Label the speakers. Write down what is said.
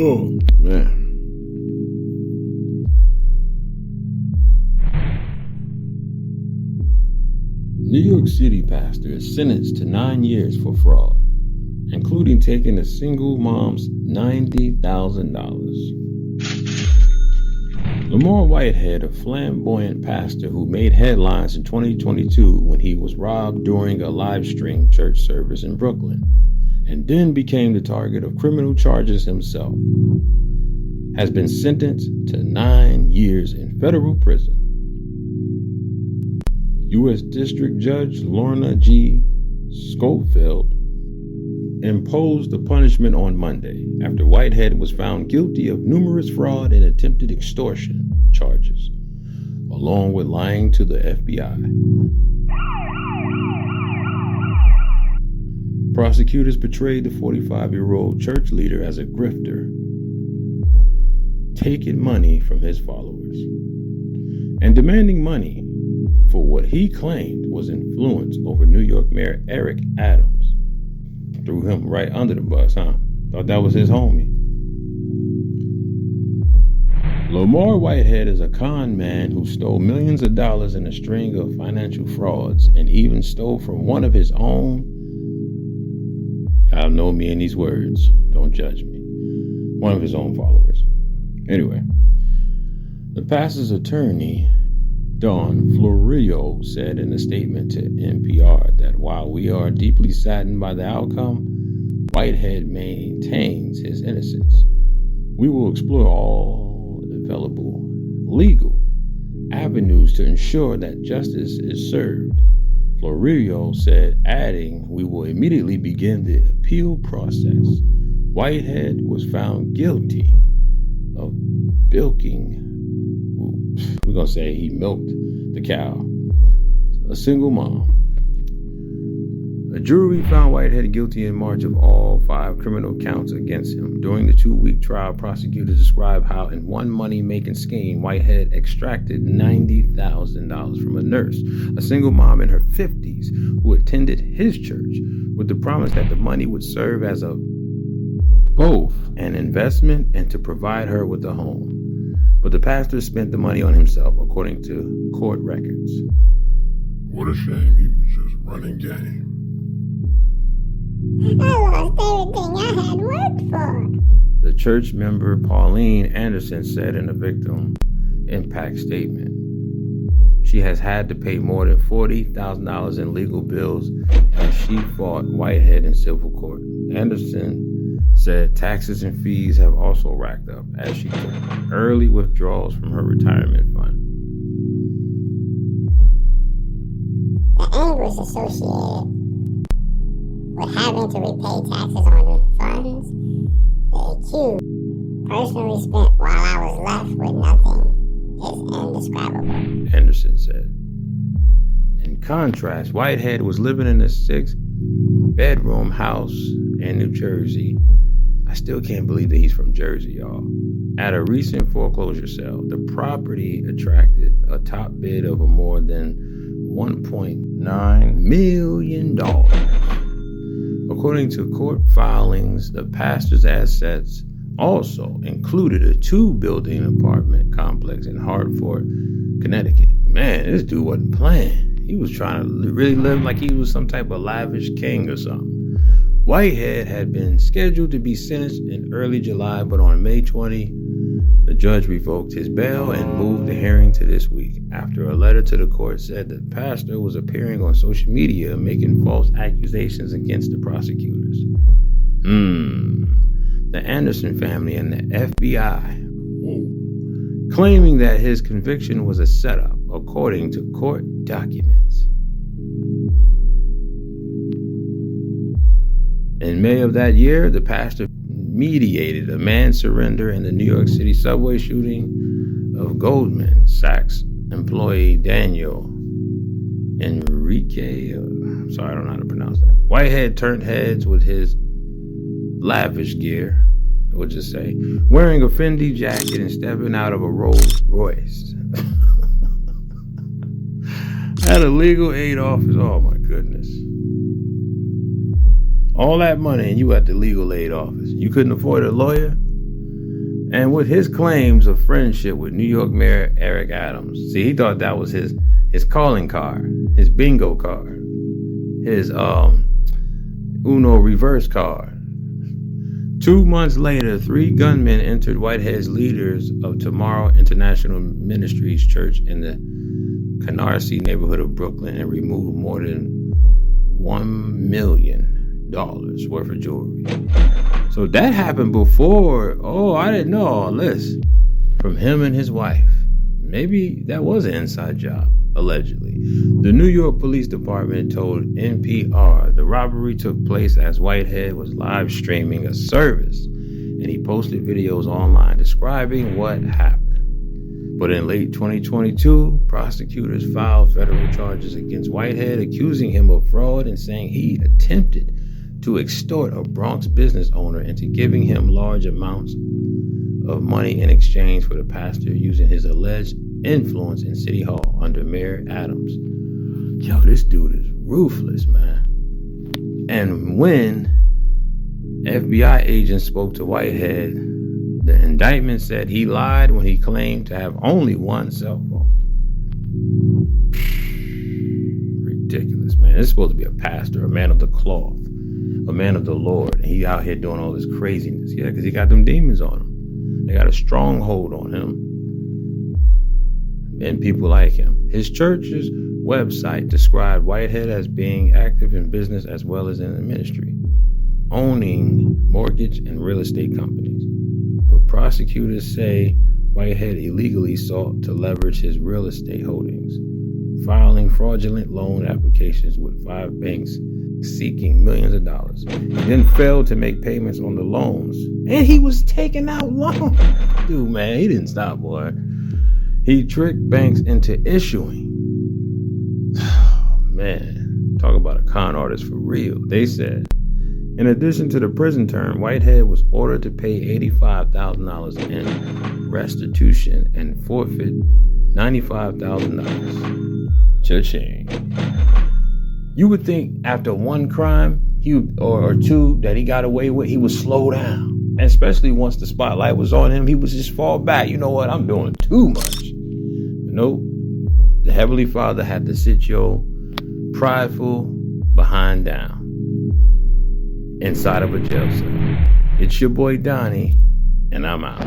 Speaker 1: Oh, man. New York City pastor is sentenced to 9 years for fraud, including taking a single mom's $90,000. Lamar Whitehead, a flamboyant pastor who made headlines in 2022 when he was robbed during a live stream church service in Brooklyn, and then became the target of criminal charges himself, has been sentenced to 9 years in federal prison. U.S. District Judge Lorna G. Schofield imposed the punishment on Monday after Whitehead was found guilty of numerous fraud and attempted extortion charges, along with lying to the FBI. Prosecutors portrayed the 45-year-old church leader as a grifter, taking money from his followers and demanding money for what he claimed was influence over New York Mayor Eric Adams. Threw him right under the bus, huh? Thought that was his homie. Lamar Whitehead is a con man who stole millions of dollars in a string of financial frauds and even stole from one of his own. Y'all know me in these words. Don't judge me. One of his own followers. Anyway, the pastor's attorney, Don Florio, said in a statement to NPR that while we are deeply saddened by the outcome, Whitehead maintains his innocence. We will explore all available legal avenues to ensure that justice is served, Florio said, adding, we will immediately begin the appeal process. Whitehead was found guilty of bilking. We're going to say he milked the cow. A single mom. A jury found Whitehead guilty in March of all 5 criminal counts against him. During the 2-week trial, prosecutors described how in one money-making scheme, Whitehead extracted $90,000 from a nurse, a single mom in her 50s who attended his church, with the promise that the money would serve as both an investment and to provide her with a home. But the pastor spent the money on himself, according to court records.
Speaker 2: What a shame, he was just running game.
Speaker 3: I lost everything I had worked for.
Speaker 1: The church member Pauline Anderson said in a victim impact statement. She has had to pay more than $40,000 in legal bills as she fought Whitehead in civil court. Anderson said taxes and fees have also racked up as she took early withdrawals from her retirement fund.
Speaker 3: The anguish associated with having to repay taxes on the funds the accused personally spent while I was left with nothing is indescribable,
Speaker 1: Anderson said. In contrast, Whitehead was living in a 6-bedroom house in New Jersey. I still can't believe that he's from Jersey, y'all. At a recent foreclosure sale, the property attracted a top bid of more than $1.9 million. According to court filings, the pastor's assets also included a 2-building apartment complex in Hartford, Connecticut. Man, this dude wasn't playing. He was trying to really live like he was some type of lavish king or something. Whitehead had been scheduled to be sentenced in early July, but on May 20, the judge revoked his bail and moved the hearing to this week after a letter to the court said the pastor was appearing on social media making false accusations against the prosecutors. The Anderson family and the FBI claiming that his conviction was a setup, according to court documents. In May of that year, the pastor mediated a man's surrender in the New York City subway shooting of Goldman Sachs employee Daniel Enrique. I'm sorry, I don't know how to pronounce that. Whitehead turned heads with his lavish gear, we'll just say, wearing a Fendi jacket and stepping out of a Rolls Royce. At a legal aid office. Oh my goodness. All that money and you at the legal aid office. You couldn't afford a lawyer? And with his claims of friendship with New York Mayor Eric Adams, see, he thought that was his calling card, his bingo card, his Uno reverse card. 2 months later, 3 gunmen entered Whitehead's Leaders of Tomorrow International Ministries church in the Canarsie neighborhood of Brooklyn and removed more than $1 million worth of jewelry. So that happened before. Oh, I didn't know all this. From him and his wife. Maybe that was an inside job, allegedly. The New York Police Department told NPR the robbery took place as Whitehead was live streaming a service, and he posted videos online describing what happened. But in late 2022, prosecutors filed federal charges against Whitehead, accusing him of fraud and saying he attempted to extort a Bronx business owner into giving him large amounts of money in exchange for the pastor using his alleged influence in City Hall under Mayor Adams. Yo, this dude is ruthless, man. And when FBI agents spoke to Whitehead, the indictment said he lied when he claimed to have only one cell phone. Ridiculous, man. This is supposed to be a pastor, a man of the cloth, a man of the Lord. And he out here doing all this craziness. Yeah, because he got them demons on him. They got a stronghold on him. And people like him. His church's website described Whitehead as being active in business as well as in the ministry, owning mortgage and real estate companies. But prosecutors say Whitehead illegally sought to leverage his real estate holdings, filing fraudulent loan applications with 5 banks seeking millions of dollars. He then failed to make payments on the loans, and he was taking out loans. Dude, man, he didn't stop, boy. He tricked banks into issuing. Oh, man, talk about a con artist for real. They said, in addition to the prison term, Whitehead was ordered to pay $85,000 in restitution and forfeit $95,000. Cha-ching. You would think after one crime or two that he got away with, he would slow down. And especially once the spotlight was on him, he would just fall back. You know what? I'm doing too much. But nope. The Heavenly Father had to sit your prideful behind down inside of a jail cell. It's your boy Donnie, and I'm out.